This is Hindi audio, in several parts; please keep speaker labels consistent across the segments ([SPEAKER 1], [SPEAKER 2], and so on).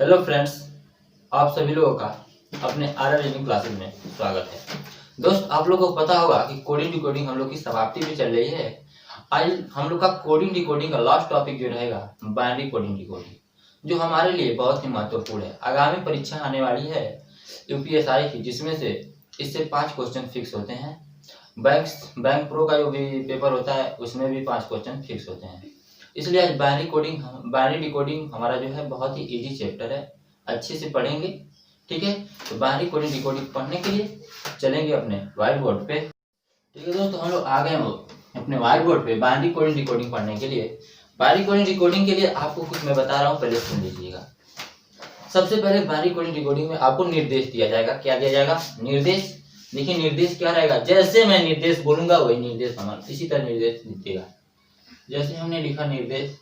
[SPEAKER 1] हेलो फ्रेंड्स, आप सभी लोगों का अपने आर लर्निंग क्लासेस में स्वागत है। दोस्त, आप लोगों को पता होगा कि कोडिंग डिकोडिंग हम लोग की समाप्ति भी चल रही है। आज हम लोग का कोडिंग डिकोडिंग का लास्ट टॉपिक जो रहेगा बाइनरी कोडिंग डिकोडिंग, जो हमारे लिए बहुत ही महत्वपूर्ण है। आगामी परीक्षा आने वाली है यूपीएसआई की, जिसमें से इससे 5 क्वेश्चन फिक्स होते हैं। बैंक प्रो का जो भी पेपर होता है उसमें भी 5 क्वेश्चन फिक्स होते हैं। इसलिए आज बाइनरी डिकोडिंग हमारा जो है बहुत ही इजी चैप्टर है, अच्छे से पढ़ेंगे। ठीक है, तो बाइनरी कोडिंग डिकोडिंग पढ़ने के लिए चलेंगे अपने व्हाइट बोर्ड पे। ठीक है दोस्तों, हम लोग आ गए अपने व्हाइट बोर्ड पे बाइनरी कोडिंग डिकोडिंग पढ़ने के लिए। बाइनरी कोडिंग डिकोडिंग के लिए आपको कुछ मैं बता रहा हूँ, पहले सुन लीजिएगा। सबसे पहले बाइनरी कोडिंग डिकोडिंग में आपको निर्देश दिया जाएगा। क्या दिया जाएगा? निर्देश। देखिए निर्देश क्या रहेगा, जैसे मैं निर्देश बोलूंगा वही निर्देश हमारा इसी तरह निर्देश दीजिएगा। जैसे हमने लिखा निर्देश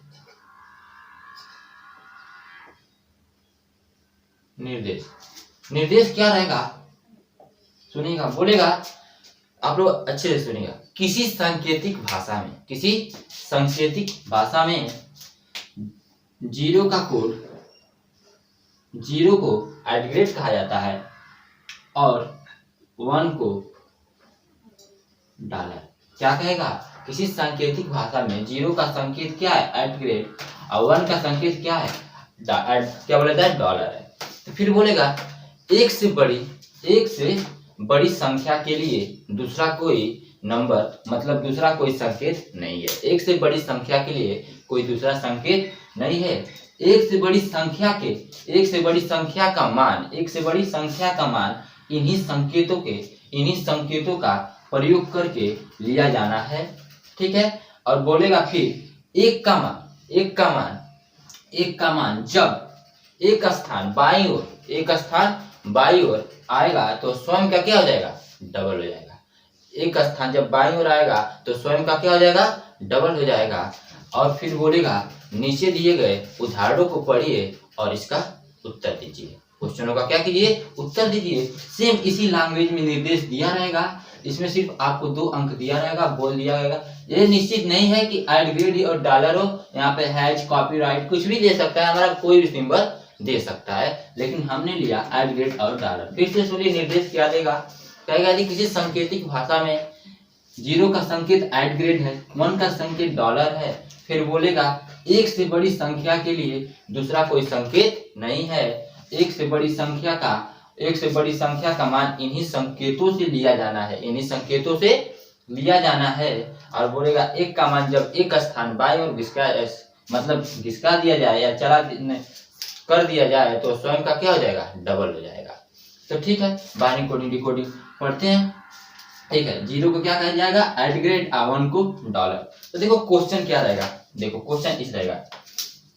[SPEAKER 1] निर्देश क्या रहेगा सुनिएगा, बोलेगा, आप लोग अच्छे से सुनिएगा। किसी सांकेतिक भाषा में जीरो को एडग्रेड कहा जाता है और 1 को डॉलर। क्या कहेगा? किसी सांकेतिक भाषा में जीरो का संकेत क्या है? एडग्रेड, और 1 का संकेत क्या है? क्या बोला है? डॉलर है। तो फिर बोलेगा एक से बड़ी संख्या के लिए दूसरा कोई नंबर, मतलब दूसरा कोई संकेत नहीं है। एक से बड़ी संख्या के लिए कोई दूसरा संकेत नहीं है। एक से बड़ी संख्या का मान इन्हीं संकेतों का प्रयोग करके लिया जाना है। ठीक है, और बोलेगा फिर एक का मान जब एक स्थान बाईं ओर आएगा तो स्वयं का क्या हो जाएगा? डबल हो जाएगा। एक स्थान जब बाईं ओर आएगा तो स्वयं का क्या हो जाएगा? डबल हो जाएगा। और फिर बोलेगा नीचे दिए गए उदाहरणों को पढ़िए और इसका उत्तर दीजिए। क्वेश्चनों का क्या कीजिए? उत्तर दीजिए। सेम इसी लैंग्वेज में निर्देश दिया रहेगा। इसमें सिर्फ आपको 2 अंक दिया रहेगा, बोल दिया रहेगा। ये निश्चित नहीं है कि एडग्रेड और डॉलर हो, यहाँ पे हैश, कॉपीराइट कुछ भी दे सकता है, हमारा कोई भी सिंबल दे सकता है, लेकिन हमने लिया एडग्रेड और डॉलर। फिर से सुनिए निर्देश क्या देगा। कहेगा कि किसी सांकेतिक भाषा में जीरो का संकेत एडग्रेड है, 1 का संकेत डॉलर है। फिर बोलेगा एक से बड़ी संख्या के लिए दूसरा कोई संकेत नहीं है। एक से बड़ी संख्या का मान इन्हीं संकेतों से लिया जाना है। और बोलेगा एक का मान जब एक स्थान बाईं ओर घिसका दिया जाए या कर दिया जाए तो स्वयं का क्या हो जाएगा? डबल हो जाएगा। तो ठीक है, बाइनरी कोडिंग डिकोडिंग पढ़ते हैं। ठीक है, जीरो को क्या कहा जाएगा? एडग्रेड, 1 को डॉलर। तो देखो क्वेश्चन क्या रहेगा, देखो क्वेश्चन इस रहेगा।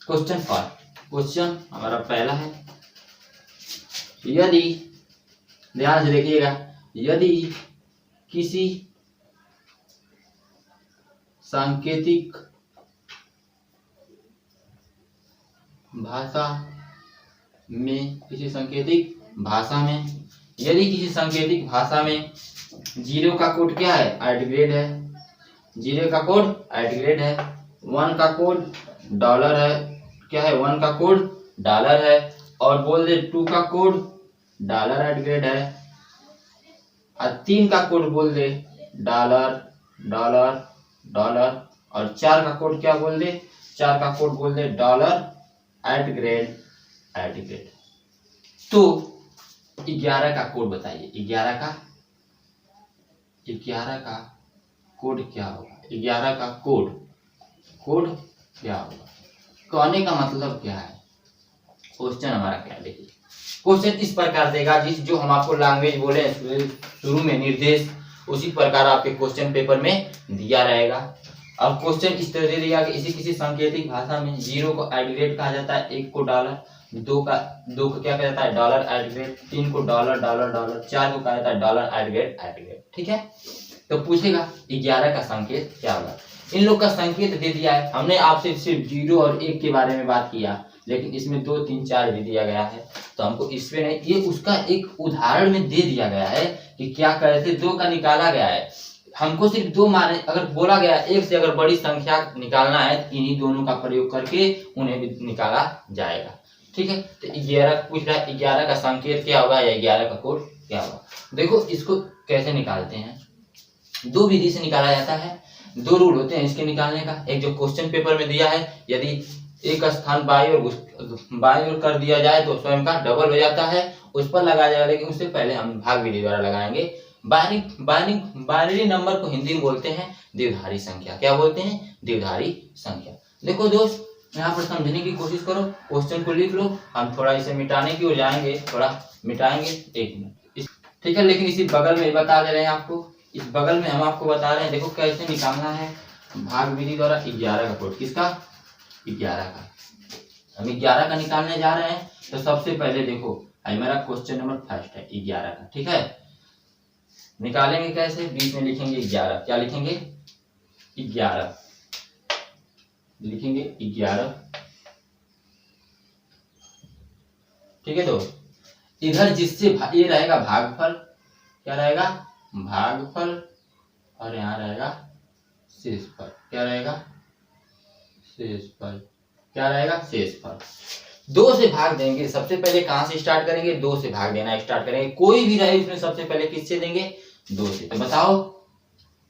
[SPEAKER 1] क्वेश्चन हमारा पहला है, यदि ध्यान से देखिएगा, यदि किसी सांकेतिक भाषा में जीरो का कोड क्या है? एडग्रेड है। जीरो का कोड एडग्रेड है। 1 का कोड डॉलर है। क्या है? 1 का कोड डॉलर है। और बोल दे 2 का कोड डॉलर एडग्रेड है। और 3 का कोड बोल दे डॉलर डॉलर डॉलर। और 4 का कोड क्या बोल दे? 4 का कोड बोल दे डॉलर एडग्रेड। तो 11 का कोड बताइए। 11 का कोड क्या होगा? 11 का कोड क्या होगा? कहने का मतलब क्या है? क्वेश्चन हमारा क्या, देखिए क्वेश्चन इस प्रकार देगा, जो हम आपको लैंग्वेज बोले शुरू में निर्देश, उसी प्रकार आपके क्वेश्चन पेपर में दिया रहेगा। अब क्वेश्चन इस तरह दे दिया कि किसी सांकेतिक भाषा में जीरो को एडग्रेड कहा जाता है, 1 को डॉलर, 2 को क्या कहा जाता है? डॉलर एडग्रेड, 3 को डॉलर डॉलर डॉलर, 4 को कहा जाता है डॉलर एडग्रेड। ठीक है, तो पूछेगा 11 का संकेत क्या होगा? इन लोग का संकेत दे दिया है। हमने आपसे सिर्फ 0 और 1 के बारे में बात किया, लेकिन इसमें 2, 3, 4 भी दिया गया है, तो हमको इसमें नहीं, ये उसका एक उदाहरण में दे दिया गया है कि क्या करे थे। 2 का निकाला गया है, हमको सिर्फ 2 माने, अगर बोला गया 1 से अगर बड़ी संख्या निकालना है तो इन्हीं दोनों का प्रयोग करके उन्हें भी निकाला जाएगा। ठीक है, तो 11 पूछ रहा है 11 का संकेत क्या होगा या 11 का कोड क्या होगा। देखो इसको कैसे निकालते हैं, दो विधि से निकाला जाता है, दो रूल होते हैं इसके निकालने का। एक जो क्वेश्चन पेपर में दिया है, यदि एक स्थान बाई और कर दिया जाए तो स्वयं का डबल हो जाता है, उस पर लगाया जाएगा, लेकिन उससे पहले हम भाग विधि द्वारा लगाएंगे। बाइनरी नंबर को हिंदी में बोलते हैं द्विधारी संख्या। क्या बोलते हैं? द्विधारी संख्या। देखो दोस्त, यहाँ पर समझने की कोशिश करो, क्वेश्चन को लिख लो, हम थोड़ा इसे मिटाने की ओर जाएंगे, थोड़ा मिटाएंगे, एक मिनट, ठीक है। लेकिन इसी बगल में बता दे रहे हैं आपको, इस बगल में हम आपको बता रहे हैं, देखो कैसे निकालना है भाग विधि द्वारा 11 का कोड। किसका? 11 का। हम 11 का निकालने जा रहे हैं, तो सबसे पहले देखो मेरा क्वेश्चन नंबर फर्स्ट है 11 का, ठीक है। निकालेंगे कैसे? बीच में लिखेंगे 11। क्या लिखेंगे? 11 लिखेंगे 11, ठीक है। तो इधर जिससे ये रहेगा भागफल, क्या रहेगा? भागफल, और यहाँ रहेगा शेषफल। क्या रहेगा? शेषफल। क्या रहेगा? शेषफल। 2 से भाग देंगे, सबसे पहले कहां से स्टार्ट करेंगे? 2 से भाग देना स्टार्ट करेंगे, कोई भी रहे उसमें सबसे पहले किससे देंगे? 2 से। तो बताओ,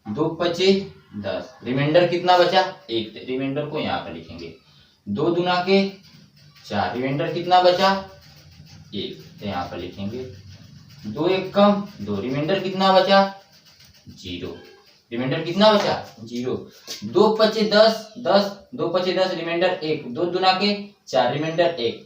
[SPEAKER 1] 2 पच्चीस 10, रिमाइंडर कितना बचा? 1। रिमाइंडर को यहाँ पर लिखेंगे, 2 दूना के 4, रिमाइंडर कितना बचा? 1, तो यहाँ पर लिखेंगे 2 एक कम 2, रिमाइंडर कितना बचा? 0। रिमाइंडर कितना बचा? 0। 2 पच्चीस 10, 10, 2 पच्चीस 10, रिमाइंडर 1, 2 दूना के 4, रिमाइंडर 1,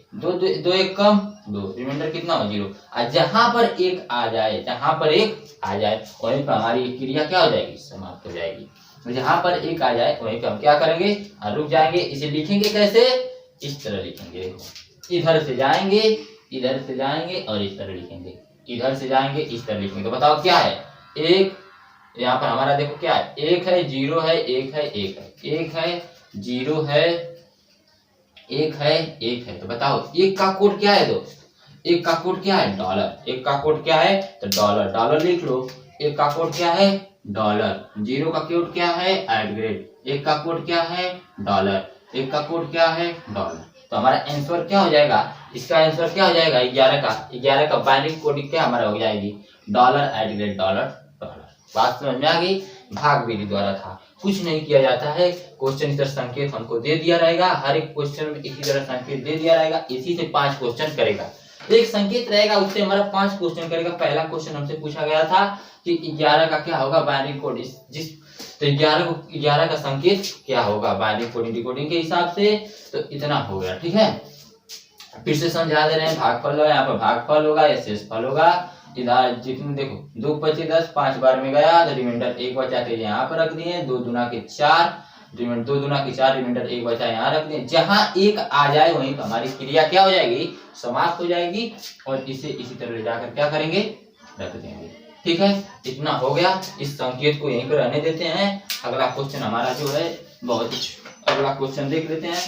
[SPEAKER 1] 2 एक कम 2, रिमाइंडर कितना हो? 0। और जहां पर 1 आ जाए, जहां पर 1 आ जाए वहीं पर हमारी क्रिया क्या हो जाएगी? समाप्त हो जाएगी। तो जहां पर 1 आ जाए वहीं पर हम क्या करेंगे? रुक जाएंगे। इसे लिखेंगे कैसे? इस तरह लिखेंगे। देखो, इधर से जाएंगे, इधर से जाएंगे और इस तरह लिखेंगे, इधर से जाएंगे इस तरह लिखेंगे। तो बताओ क्या है? 1, यहाँ पर हमारा देखो क्या है? 1 है, 0 है, 1 है, 1 है, 1 है, 0 है, 1 है, 1 है। तो बताओ 1 का कोड क्या है दोस्त? 1 का कोड क्या है? डॉलर। 1 का कोड क्या है? तो डॉलर। डॉलर लिख लो। 1 का कोड क्या है? डॉलर। 0 का कोड क्या है? @। 1 का कोड क्या है? डॉलर। 1 का कोड क्या है? डॉलर। तो हमारा आंसर क्या हो जाएगा? इसका आंसर क्या हो जाएगा? 11 का बाइनरी कोडिंग क्या हमारा हो जाएगी? $, डॉलर। बात समझ में आ गई? भाग विधि द्वारा था, कुछ नहीं किया जाता है। क्वेश्चन इधर संकेत हमको दे दिया रहेगा, हर एक क्वेश्चन में इसी तरह संकेत दे दिया रहेगा, इसी से 5 क्वेश्चन करेगा। एक संकेत रहेगा, उससे हमारा 5 क्वेश्चन करेगा। पहला क्वेश्चन हमसे पूछा गया था कि 11 का क्या होगा बाइनरी कोड, जिस तो 11 का संकेत क्या होगा बाइनरी कोडिंग डिकोडिंग के हिसाब से। तो इतना हो गया, ठीक है। फिर से समझा दे रहे हैं, भागफल होगा, यहाँ पर भागफल होगा या शेषफल होगा। इधर जितने देखो 2 पच्चीस 10, 5 बार में गया तो रिमाइंडर 1 बचा के यहाँ पर रख दिए, 2 दूना के 4, रिमाइंडर 2 दूना के 4, रिमाइंडर 1 बचा यहाँ रख दिए। जहां 1 आ जाए वहीं पर हमारी क्रिया क्या हो जाएगी? समाप्त हो जाएगी। और इसे इसी तरह ले जाकर क्या करेंगे? रख देंगे, ठीक है। इतना हो गया, इस संकेत को यहीं पर रहने देते हैं। अगला क्वेश्चन हमारा जो है बहुत, अगला क्वेश्चन देख लेते हैं।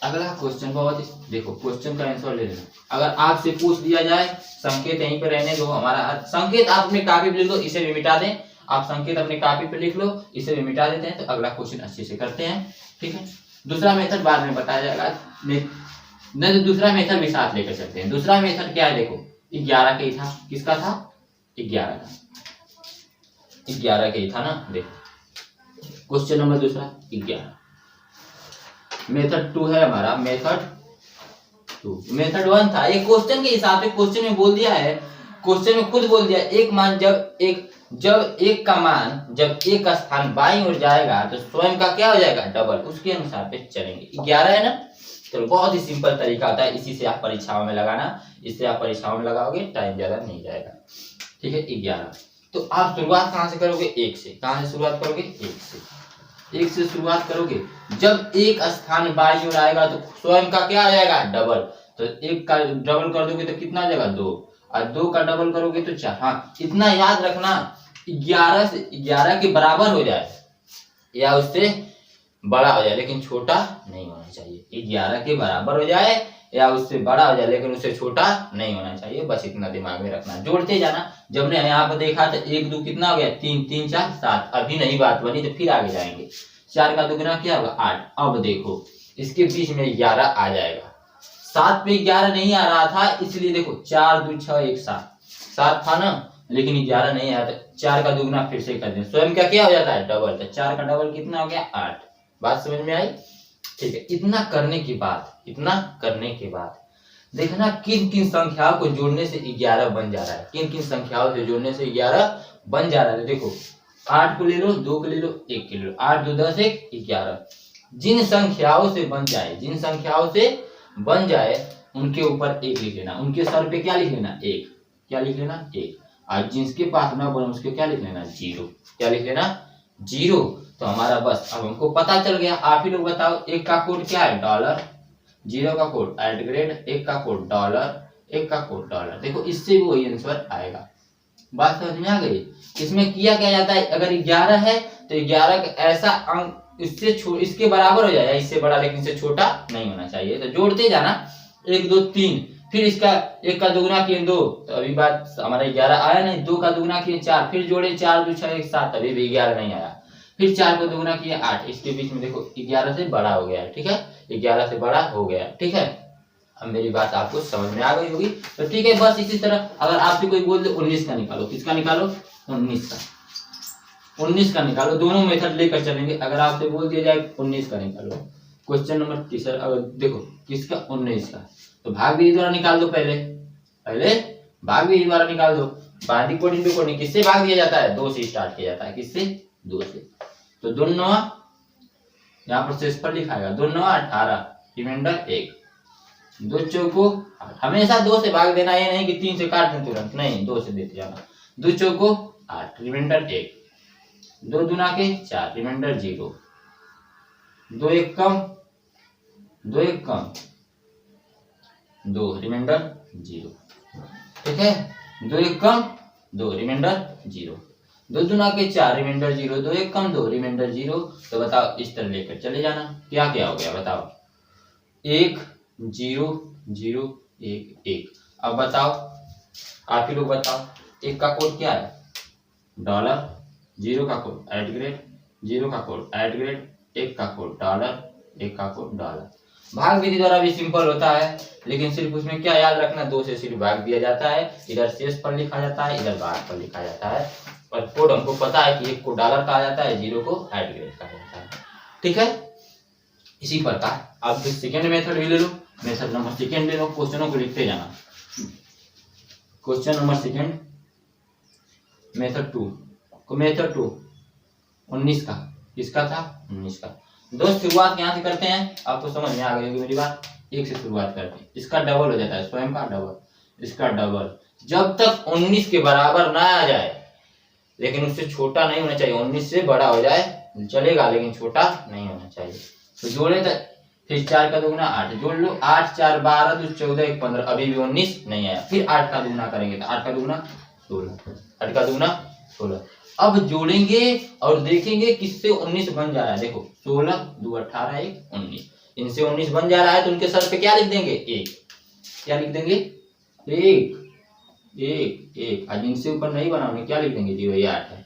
[SPEAKER 1] अगला क्वेश्चन बहुत, देखो क्वेश्चन का आंसर ले लेना। अगर आपसे पूछ दिया जाए, संकेत यहीं पे रहने दो, हमारा संकेत आप अपने कॉपी पे लिख दो, इसे भी मिटा दें। आप संकेत अपने कॉपी पे लिख लो, इसे भी मिटा देते हैं। तो अगला क्वेश्चन अच्छे से करते हैं, ठीक है। दूसरा मेथड बाद में बताया जाएगा, नहीं तो दूसरा मेथड भी साथ लेकर चलते हैं। दूसरा मेथड क्या है? देखो 11 का ही था। किसका था? 11 का, 11 का ही था ना। देखो क्वेश्चन नंबर दूसरा 11, मेथड 2 है हमारा, मेथड 2। मेथड 1 था, ये क्वेश्चन के हिसाब से क्वेश्चन में बोल दिया है, क्वेश्चन में खुद बोल दिया एक मान जब एक का मान जब एक स्थान बाईं ओर जाएगा तो स्वयं का क्या हो जाएगा? डबल। उसके अनुसार पे चलेंगे। 11 है ना, तो बहुत ही सिंपल तरीका होता है, इसी से आप परीक्षाओं में लगाना। इससे आप परीक्षाओं में लगाओगे, टाइम ज्यादा नहीं जाएगा, ठीक है। 11, तो आप शुरुआत कहां से करोगे? 1 से। कहां से शुरुआत करोगे? 1 से। 1 से शुरुआत करोगे। जब एक स्थान बाईं ओर आएगा तो स्वयं का क्या आ जाएगा? डबल। तो 1 का डबल कर दोगे तो कितना आ जाएगा? 2, और 2 का डबल करोगे तो 4। हाँ, इतना याद रखना, 11 के बराबर हो जाए या उससे बड़ा हो जाए, लेकिन छोटा नहीं होना चाहिए। 11 के बराबर हो जाए या उससे बड़ा हो जाए, लेकिन उससे छोटा नहीं होना चाहिए। बस इतना दिमाग में रखना, जोड़ते जाना। जब ने यहाँ पर देखा तो 1 2 कितना हो गया? 3 3 4 7। अभी नहीं बात बनी तो फिर आगे जाएंगे। 4 का दुगना क्या होगा? 8। अब देखो इसके बीच में 11 आ जाएगा, 7 पे 11 नहीं आ रहा था, इसलिए देखो 4 2 6 1 7 7 था ना, लेकिन 11 नहीं आया था। 4 का दुगना फिर से कर दें, स्वयं का क्या हो जाता है, डबल। तो 4 का डबल कितना हो गया, 8। बात समझ में आई? ठीक है। इतना करने के बाद देखना किन किन संख्याओं को जोड़ने से 11 बन जा रहा है, किन किन संख्याओं से जोड़ने से 11 बन जा रहा है। देखो 8 को ले लो, 2 को ले लो, 1 को ले लो, 8 2 10 1 11। जिन संख्याओं से बन जाए उनके ऊपर 1 लिख लेना, उनके सर पे क्या लिख लेना, 1। क्या लिख लेना, 1। और जिसके पास ना बने उसके क्या लिख लेना, 0। क्या लिख लेना, 0। तो हमारा बस अब हमको पता चल गया। आप ही लोग बताओ, 1 का कोड क्या है, $, 0 का कोड @, 1 का कोड $, 1 का कोड $। देखो इससे भी वही आंसर आएगा। बात समझ में आ गई? इसमें किया क्या जाता है, अगर 11 है तो 11 का ऐसा अंक इसके बराबर हो जाएगा, इससे बड़ा, लेकिन इससे छोटा नहीं होना चाहिए। तो जोड़ते जाना, 1 2 3, फिर इसका 1 का दुगना किए 2, तो अभी बात हमारा 11 आया नहीं। 2 का दुगना किए 4, फिर जोड़े 4 2 6 1 7, अभी भी 11 नहीं आया। फिर 4 को दुगना किए 8, इसके बीच में देखो 11 से बड़ा हो गया है। ठीक है, 11 से बड़ा हो गया। ठीक है, अब मेरी बात आपको समझ में आ गई होगी। तो ठीक है, बस इसी तरह अगर आपसे कोई बोल दे 19 का निकालो, किसका निकालो, 19 का निकालो। दोनों मेथड लेकर चलेंगे। अगर आपसे बोल दिया जाए 19 का निकालो, क्वेश्चन नंबर तीसरा, अगर देखो किसका, 19 का, तो भाग विधि द्वारा निकाल दो। पहले भाग विधि द्वारा निकाल दो। बाधिक कोडिंग पे कोडिंग किससे भाग दिया जाता है, 2 से स्टार्ट किया जाता है। किससे, 2 से। तो 2 9, यहाँ पर शेषफल लिखाएगा, 2 9 18, रिमाइंडर 1, 2 चौको 8। हमेशा 2 से भाग देना, ये नहीं कि 3 से काट दें तुरंत, नहीं, 2 से देते जाना। 2 चौको 8, रिमाइंडर 1, 2 दूना के 4, रिमाइंडर 0, 2 1 कम 2, रिमाइंडर 0। ठीक है, 2 1 कम 2, रिमाइंडर 0, 2 दूना के 4, रिमाइंडर 0, 2 1 कम 2, रिमाइंडर 0। तो बताओ इस तरह लेकर चले जाना। क्या क्या हो गया बताओ, 1 0 0 1 1। अब बताओ, आप ही लोग बताओ, 1 का कोड क्या है, $, 0 का कोड @, 0 का कोड @, 1 का कोड $, 1 का कोड $। भाग विधि द्वारा भी सिंपल होता है, लेकिन सिर्फ उसमें क्या याद रखना, 2 से सिर्फ भाग दिया जाता है। इधर शेषफल लिखा जाता है, इधर भागफल लिखा जाता है। और कोड हमको पता है कि 1 को $, कहा जाता है, 0 को @, कहा जाता है। ठीक है, इसी प्रकार आप सेकेंड मेथड भी ले लो, मेथड नंबर सेकेंड ले लो। क्वेश्चनों को लिखते जाना। Question number second, method 2, method 2 19 का, किसका था, 19 का। दोस्त शुरुआत यहाँ से करते हैं, आपको समझ में आ गई होगी मेरी बात। 1 से शुरुआत करते हैं, इसका डबल हो जाता है, स्वयं का डबल, इसका डबल। जब तक 19 के बराबर ना आ जाए, लेकिन उससे छोटा नहीं होना चाहिए। 19 से बड़ा हो जाए चलेगा, लेकिन छोटा नहीं होना चाहिए। तो जोड़े तो फिर 4 का दुगना 8, जोड़ लो, 8 4 12 2 14 1 15, अभी भी 19 नहीं आया। फिर 8 का दुगना करेंगे तो 8 का दुगना 16, 8 का दुगना 16। अब जोड़ेंगे और देखेंगे किससे 19 बन जा रहा है। देखो 16 2 18 1 19, इनसे 19 बन जा रहा है, तो उनके सर पे क्या लिख देंगे, 1। क्या लिख देंगे, 1 1 1। आज इनसे ऊपर नहीं बना, उन्हें क्या लिख देंगे, 0 ये 8 है।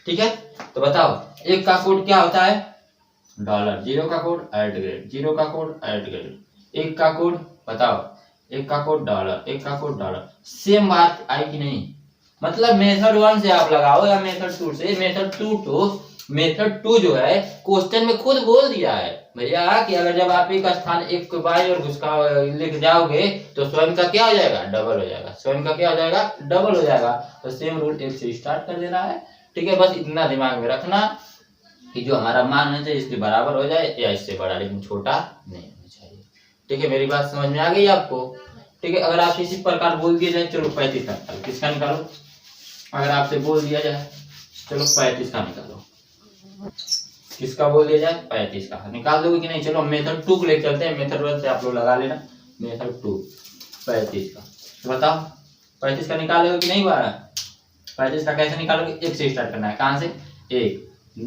[SPEAKER 1] ठीक है, तो बताओ 1 का कोड क्या होता है, $, 0 का कोड @, 0 का कोड @, 1 का कोड बताओ, 1 का कोड $, 1 का कोड $। सेम बात आई कि नहीं? मतलब मेथड 1 से आप लगाओ या मेथड 2 से। मेथड 2 जो है क्वेश्चन में खुद बोल दिया है भैया कि अगर जब आप एक स्थान 1 के बाई और घुसका लिख जाओगे तो स्वयं का क्या हो जाएगा, डबल हो जाएगा। स्वयं का क्या हो जाएगा, डबल हो जाएगा। तो सेम रूल 1 से स्टार्ट कर देना है। ठीक है, बस इतना दिमाग में रखना कि जो हमारा मान है इसके बराबर हो जाए या इससे बड़ा, लेकिन छोटा नहीं होना चाहिए। ठीक है, मेरी बात समझ में आ गई आपको? ठीक है, अगर आप इसी प्रकार बोल दिया जाए, चलो 35 का निकालो, किसका निकालो। अगर आपसे बोल दिया जाए चलो 35 का निकालो, किसका बोल दिया जाए, 35 का निकाल दोगे कि नहीं? चलो मेथड 2 को लेकर चलते हैं। मेथड 1 से आप लोग लगा लेना, मेथड 2 35 का। तो बताओ 35 का निकालोगे कि नहीं? 35 का कैसे निकालोगे, 1 से स्टार्ट करना है। कहां से, 1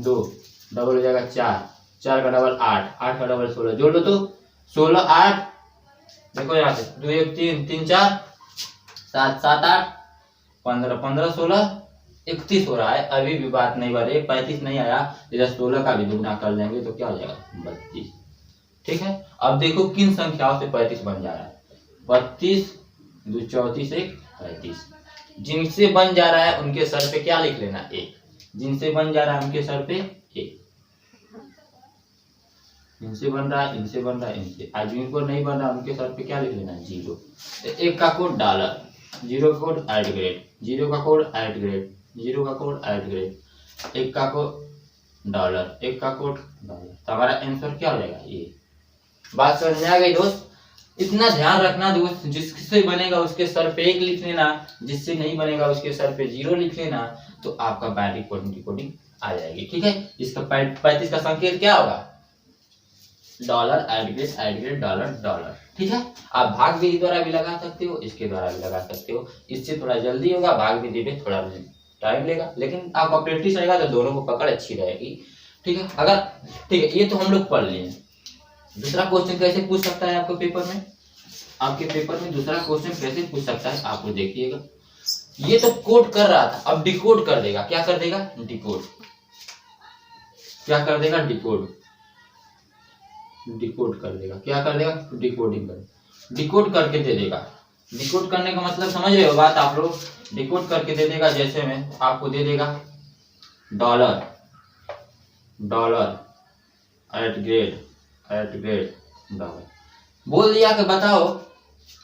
[SPEAKER 1] 2 डबल हो जाएगा 4, 4 का डबल 8, 8 का डबल 16, जोड़ लो तो 16 8, देखो यहाँ से 2 1 3 3 4 7 7 8 15 15 16 31 हो रहा है। अभी भी बात नहीं बढ़ रही, 35 नहीं आया, इधर 16 का भी दुगना कर देंगे तो क्या हो जाएगा, 32। ठीक है, अब देखो किन संख्याओं से 35 बन जा रहा है। 32 2 34 1 35। जिनसे बन जा रहा है उनके सर पे क्या लिख लेना, 1। जिनसे बन जा रहा है उनके सर पे 1। इनसे बन रहा है, इनसे बन रहा है, इनसे। आज जिनको नहीं बन रहा उनके सर पे क्या लिख लेना, 0। तो 1 का कोड डॉलर, 0 का कोड @, 0 का कोड @, 0 का कोड @, 1 का कोड डॉलर, 1 का कोड डॉलर। तो हमारा आंसर क्या हो जाएगा, ये। बात समझ में आ गई दोस्त? इतना ध्यान रखना दोस्त, जिससे बनेगा उसके सर पे 1 लिख लेना, जिससे नहीं बनेगा उसके सर पे 0 लिख लेना, तो आपका बाइनरी कोडिंग डिकोडिंग आ जाएगी। ठीक है, इसका 35 का संकेत क्या होगा, डॉलर @, डॉलर डॉलर। ठीक है, आप भाग विधि द्वारा भी लगा सकते हो, इसके द्वारा भी लगा सकते हो। इससे थोड़ा जल्दी होगा, भाग विधि में थोड़ा टाइम लेगा, लेकिन आपका प्रैक्टिस रहेगा तो दोनों को पकड़ अच्छी रहेगी। ठीक है, अगर ठीक है, ये तो हम लोग पढ़ लिए। दूसरा क्वेश्चन कैसे पूछ सकता है आपको पेपर में, आपके पेपर में दूसरा क्वेश्चन कैसे पूछ सकता है, आपको देखिएगा। ये तो कोड कर रहा था, अब डिकोड कर देगा। क्या कर देगा, डिकोड। क्या कर देगा, डिकोड। डिकोड कर देगा। क्या कर देगा, डिकोडिंग कर, डिकोड करके दे देगा। डिकोड करने का मतलब समझ रहे हो बात आप लोग, डिकोड करके दे देगा। जैसे में आपको दे देगा डॉलर, डॉलर @, डॉलर बोल दिया कि बताओ,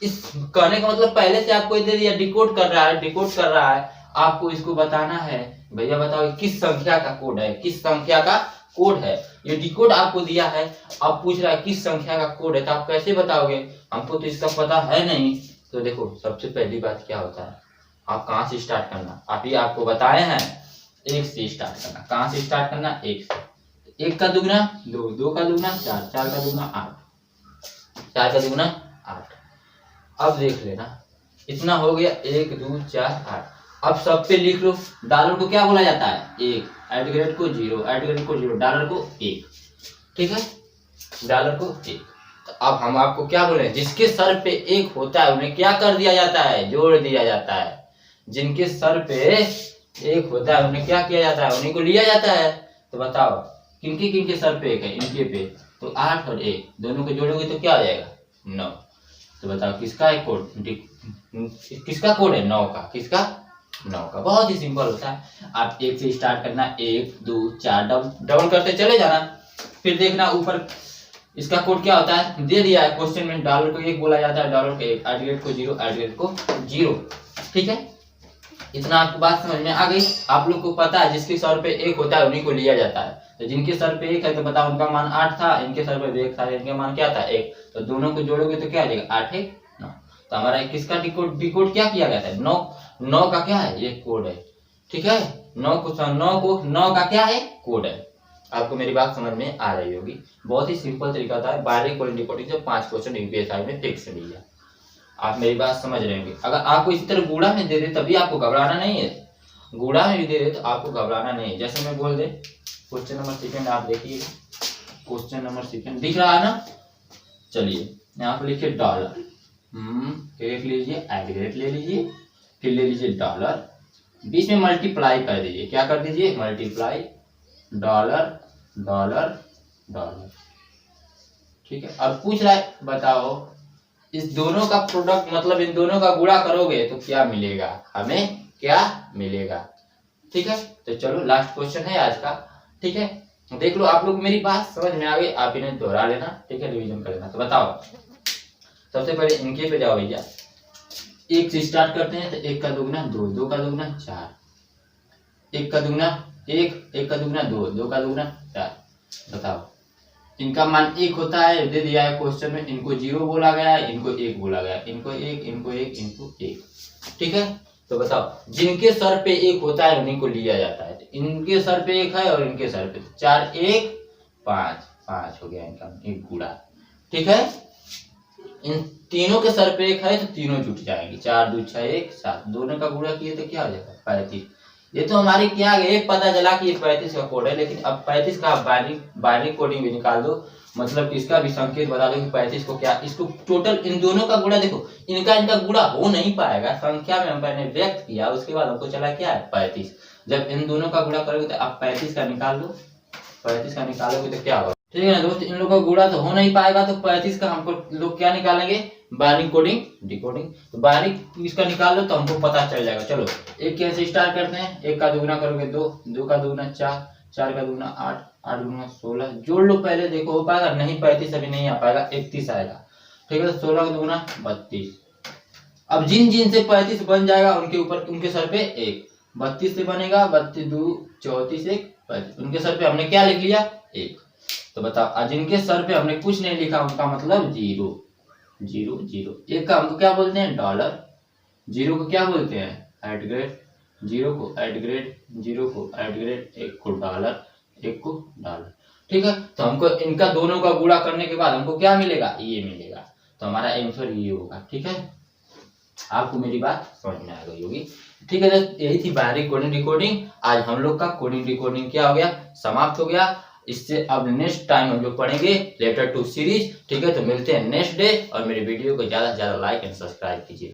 [SPEAKER 1] इस कहने का मतलब पहले से आपको दे दिया, डिकोड कर रहा है, डिकोड कर रहा है। आपको इसको बताना है, भैया बताओ किस संख्या का कोड है, किस संख्या का कोड है। ये डिकोड आपको दिया है, अब पूछ रहा है किस संख्या का कोड है, तो आप कैसे बताओगे, हमको तो इसका पता है नहीं। तो देखो, सबसे पहली बात क्या होता है, आप कहाँ से स्टार्ट करना, अभी आपको बताए हैं 1 से स्टार्ट करना। कहाँ से स्टार्ट करना, 1 से। 1 का दुगना 2, 2 का दुगना 4, 4 का दुगना 8, 4 का दुगना 8। अब देख लेना, इतना हो गया, 1 2 4 8। अब सब पे लिख लो, डॉलर को क्या बोला जाता है, 1, @ को 0, @ को 0, डॉलर को 1। ठीक है, डॉलर को 1। तो अब हम आपको क्या बोले, जिसके सर पे 1 होता है उन्हें क्या कर दिया जाता है, जोड़ दिया जाता है। जिनके सर पे 1 होता है उन्हें क्या किया जाता है, उन्हीं को लिया जाता है। तो बताओ किनके किनके सर पे 1 है, इनके पे। तो 8 और 1 दोनों को जोड़ोगे तो क्या हो जाएगा, 9। तो बताओ किसका है कोड, किसका कोड है, 9 का। किसका, 9 का। बहुत ही सिंपल होता है। आप 1 से स्टार्ट करना, 1 2 4, डबल करते चले जाना, फिर देखना ऊपर इसका कोड क्या होता है, दे दिया है क्वेश्चन में। डॉलर को 1 बोला जाता है, डॉलर को 1, @ को 0, @ को 0। ठीक है, इतना आपको बात समझ में आ गई। आप लोग को पता है जिसके सर पे 1 होता है उन्हीं को लिया जाता है। तो जिनके सर पे 1 है तो बताओ उनका मान 8 था, इनके सर पे 1 था, इनका मान क्या था, 1। तो दोनों को जोड़ोगे तो क्या आ जाएगा, 8 1 9। तो हमारा किसका डिकोड क्या किया गया था, 9 का क्या है, ये कोड है। ठीक है, 9 का क्या है, कोड है। आपको मेरी बात समझ में आ रही होगी। बहुत ही सिंपल तरीका था, बाइनरी कोडिंग डिकोडिंग से 5 क्वेश्चन यूपीएससी में फिक्स लिया। आप मेरी बात समझ रहे होंगे। अगर आपको इसी तरह गुड़ा में दे दे तभी आपको घबराना नहीं है, गुड़ा में भी दे दे तो आपको घबराना नहीं है। जैसे मैं बोल दे क्वेश्चन नंबर सेकंड, आप देखिए क्वेश्चन नंबर सेकंड दिख रहा है ना। चलिए यहाँ पर लिखिए डॉलर, लिख लीजिए, @ ले लीजिए, फिर ले लीजिए डॉलर, बीच में मल्टीप्लाई कर दीजिए। क्या कर दीजिए, मल्टीप्लाई, डॉलर डॉलर डॉलर। ठीक है, अब पूछ रहा है बताओ इस दोनों का प्रोडक्ट, मतलब इन दोनों का गुणा करोगे तो क्या मिलेगा, हमें क्या मिलेगा। ठीक है, तो चलो लास्ट क्वेश्चन है आज का। ठीक है, देख लो आप लोग मेरी बात समझ में आ गई, आप इन्हें दोहरा लेना। ठीक है, रिवीजन कर लेना। तो बताओ सबसे पहले इनके पे जाओ भैया, 1 से स्टार्ट करते हैं। तो 1 का दुगना 2, 2 का दुगना 4, 1 का दुगना 1, 1 का दुगना 2, 2 का दुगना 4। बताओ इनका मान 1 होता है, दे दिया है क्वेश्चन में। इनको 0 बोला गया है, इनको 1 बोला गया है, इनको 1 इनको 1 इनको 1। ठीक है, तो बताओ जिनके सर पे 1 होता है उन्हीं को लिया जाता है। तो इनके सर पे 1 है और इनके सर पे 4 1 5 5 हो गया इनका एक गुड़ा। ठीक है, इन तीनों के सर पे 1 है तो तीनों जुट जाएंगे, 4 2 6 1 7, दोनों का गुड़ा किए तो क्या हो जाएगा, 35। ये तो हमारी क्या है, पता चला कि ये 35 का कोड है, लेकिन अब 35 का बाइनरी कोडिंग भी निकाल दो, मतलब इसका भी संकेत बता दो कि 35 को क्या, इसको टोटल इन दोनों का गुणा देखो, इनका गुणा हो नहीं पाएगा, संख्या में मैंने व्यक्त किया, उसके बाद हमको चला क्या है 35। जब इन दोनों का गुणा करोगे तो आप 35 का निकाल लो, 35 का निकालोगे तो क्या होगा। ठीक है ना दोस्त, इन लोगों का गुणा तो हो नहीं पाएगा, तो 35 का हमको लोग क्या निकालेंगे, बाइनरी कोडिंग डिकोडिंग। तो बाइनरी इसका निकाल लो तो हमको पता चल जाएगा। चलो एक कैसे स्टार्ट करते हैं। एक का दुगुना करोगे 2, 2 का दुगुना 4, 4 का दुगुना 8, 8 दुगुना 16, जोड़ लो पहले, देखो हो पाएगा। नहीं 35 अभी नहीं आ पाएगा, 31 आएगा। ठीक है, 16 का दुगुना 32। अब जिन जिन से 35 बन जाएगा उनके ऊपर, उनके सर पे 1, 32 से बनेगा 32 2 34 1 35, उनके सर पे हमने क्या लिख लिया 1। तो बताओ जिनके सर पे हमने कुछ नहीं लिखा उनका मतलब 0 0 0। एक का हमको क्या बोलते हैं डॉलर, 0 को क्या बोलते हैं एट ग्रेड, 0 को एट ग्रेड, 0 को एट ग्रेड, 1 को डॉलर, 1 को डॉलर। ठीक है, तो हमको इनका दोनों का गुणा करने के बाद हमको क्या मिलेगा, ये मिलेगा। तो हमारा आंसर ये होगा। ठीक है, आपको मेरी बात समझ में आ गई होगी। ठीक है दोस्त, यही थी बाइनरी कोडिंग डिकोडिंग। आज हम लोग का कोडिंग डिकोडिंग क्या हो गया, समाप्त हो गया। इससे अब नेक्स्ट टाइम हम लोग पढ़ेंगे लेटर टू सीरीज। ठीक है, तो मिलते हैं नेक्स्ट डे। और मेरे वीडियो को ज्यादा से ज्यादा लाइक एंड सब्सक्राइब कीजिए।